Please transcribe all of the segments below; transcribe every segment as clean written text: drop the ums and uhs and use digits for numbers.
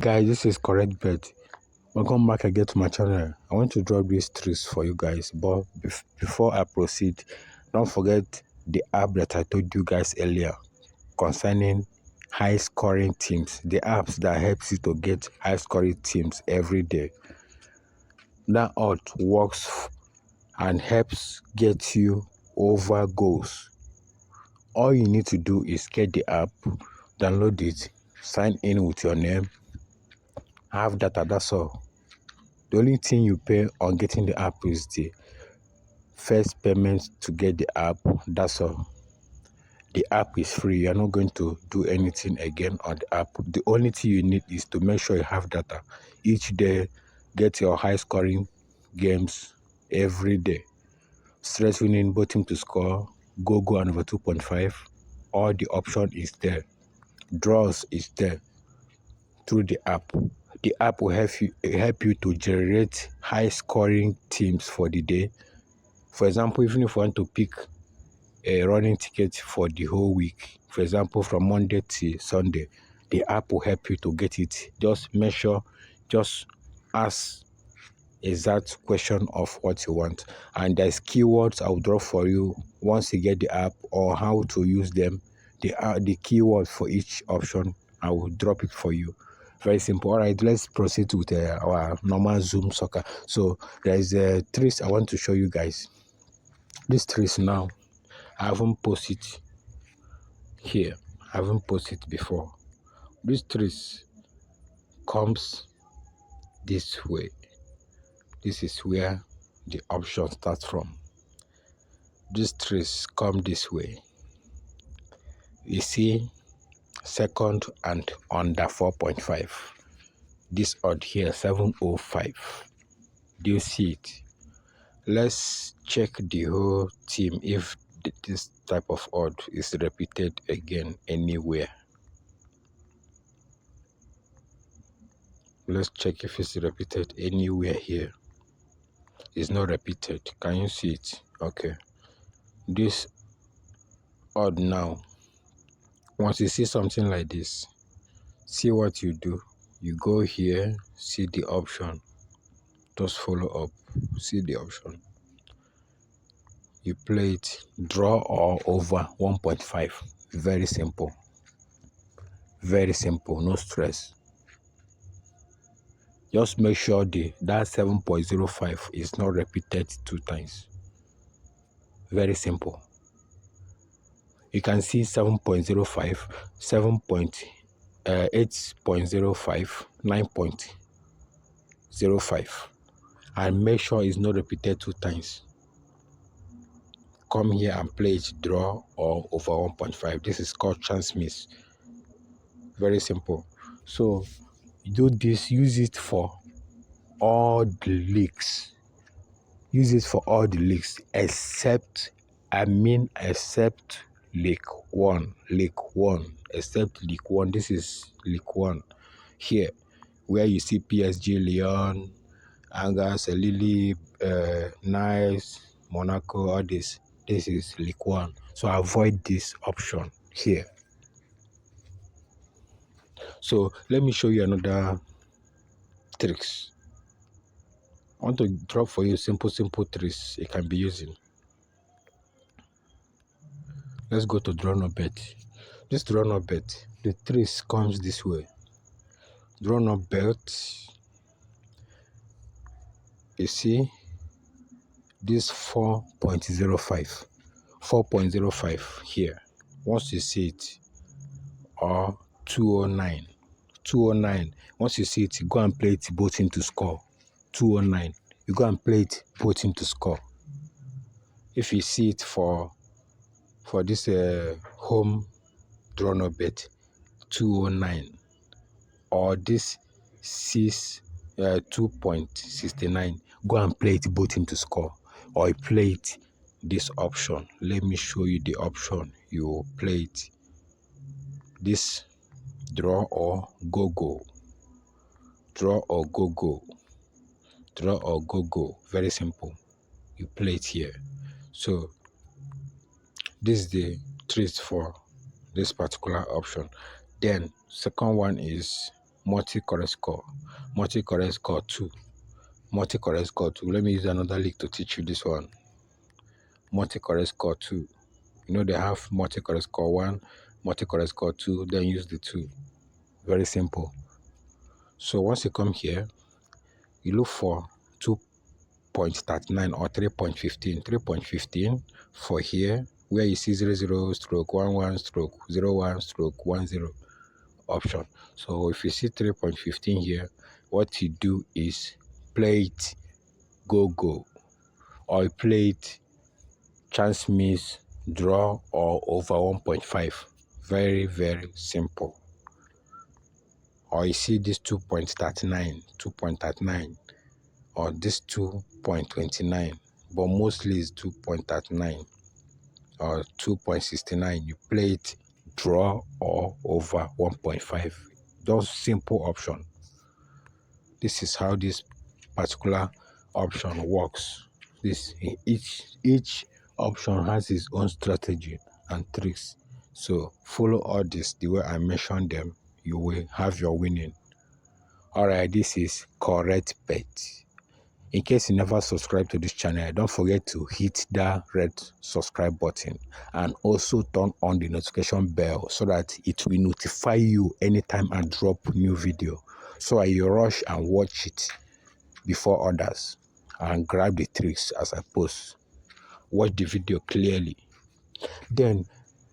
Guys, this is Correct Bet. Welcome back again to my channel. I want to drop these tricks for you guys, but before I proceed, don't forget the app that I told you guys earlier concerning high scoring teams, the apps that helps you to get high scoring teams every day. That app works and helps get you over goals. All you need to do is get the app, download it, sign in with your name, have data, that's all. The only thing you pay on getting the app is the first payment to get the app. That's all. The app is free. You're not going to do anything again on the app. The only thing you need is to make sure you have data. Each day, get your high scoring games every day. Stress winning, bottom to score, go and over 2.5. All the option is there. Draws is there through the app. The app will help you to generate high scoring teams for the day. For example, even if you want to pick a running ticket for the whole week, for example, from Monday to Sunday, the app will help you to get it. Just make sure, just ask exact question of what you want. And there's keywords I'll draw for you once you get the app, or how to use them. The keyword for each option, I will drop it for you. Very simple. All right, let's proceed with our normal Zoom soccer. So there's a tricks I want to show you guys. This tricks now, I haven't posted here. I haven't posted before. This tricks comes this way. This is where the option starts from. These trees come this way. You see second and under 4.5. This odd here 705. Do you see it? Let's check the whole team if this type of odd is repeated again anywhere. Let's check if it's repeated anywhere here. It's not repeated. Can you see it? Okay. This odd now. Once you see something like this, see what you do. You go here, see the option. Just follow up. See the option. You play it, draw or over 1.5. Very simple. Very simple. No stress. Just make sure that 7.05 is not repeated 2 times. Very simple. You can see 7.05, 8.05, 9.05, and make sure it's not repeated 2 times. Come here and play it, draw or over 1.5. This is called chance miss. Very simple. So do this, use it for all the leagues. Use it for all the leagues except League One. Except League One. This is League One. Here, where you see PSG, Lyon, Angers, Lille, Nice, Monaco, all this. This is League One. So avoid this option here. So let me show you another tricks. I want to drop for you simple tricks you can be using. Let's go to Draw No Bet. This Draw No Bet, the tricks comes this way. Draw No Bet. You see this 4.05. 4.05 here. Once you see it, or 209. 209. Once you see it, you go and play it both team to score. 209. You go and play it both team to score. If you see it for this home Draw No Bet, 209, or this 2.69, go and play it both team to score, or you play it this option. Let me show you the option you play it. This draw or go. Draw or go. Draw or go. Very simple. You play it here. So this is the trick for this particular option. Then second one is multi-correct score, multi-correct score 2, multi-correct score 2. Let me use another link to teach you this one. Multi-correct score 2. You know they have multi-correct score 1, multi-correct score 2, then use the 2. Very simple. So once you come here, you look for 2.39 or 3.15. 3.15 for here, where you see 00 stroke 11 stroke 01 stroke 10 option. So if you see 3.15 here, what you do is play it go, or you play it chance miss, draw, or over 1.5. Very, very simple. Or you see this 2.39, or this 2.29, but mostly it's 2.39 or 2.69. You play it draw or over 1.5. Those simple option. This is how this particular option works. Each option has its own strategy and tricks. So follow all this the way I mentioned them. You will have your winning. Alright, this is Correct Bet. In case you never subscribe to this channel, don't forget to hit that red subscribe button and also turn on the notification bell so that it will notify you anytime I drop new video. So you rush and watch it before others and grab the tricks as I post. Watch the video clearly. Then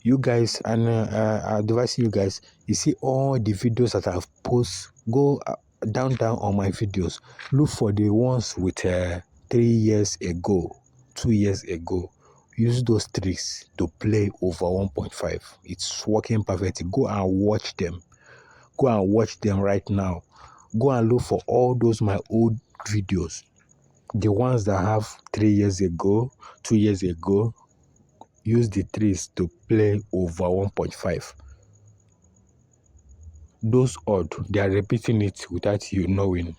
you guys, and I advise you guys, you see all the videos that I've posted, go down on my videos, look for the ones with 3 years ago, 2 years ago. Use those tricks to play over 1.5. It's working perfectly. Go and watch them. Go and watch them right now. Go and look for all those my old videos, the ones that have 3 years ago, 2 years ago. Use the tricks to play over 1.5. Those odds, they are repeating it without you knowing.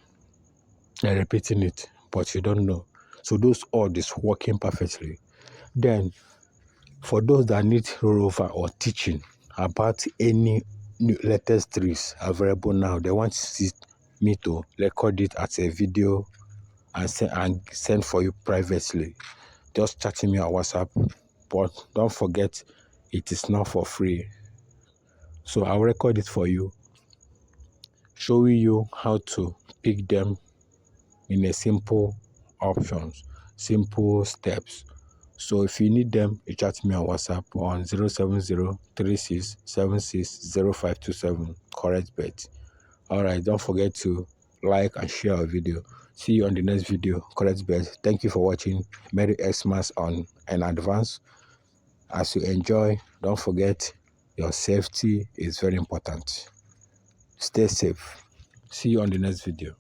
They're repeating it, but you don't know. So those odds is working perfectly. Then, for those that need rollover or teaching about any new latest tricks available now, they want me to record it as a video and send for you privately. Just chatting me on WhatsApp. But don't forget, it is not for free. So I'll record it for you, showing you how to pick them in a simple options, simple steps. So if you need them, you chat me on WhatsApp on 070-3676-0527. Correct Bet. Alright, don't forget to like and share our video. See you on the next video. Correct Bet. Thank you for watching. Merry Xmas in advance. As you enjoy, don't forget your safety is very important. Stay safe. See you on the next video.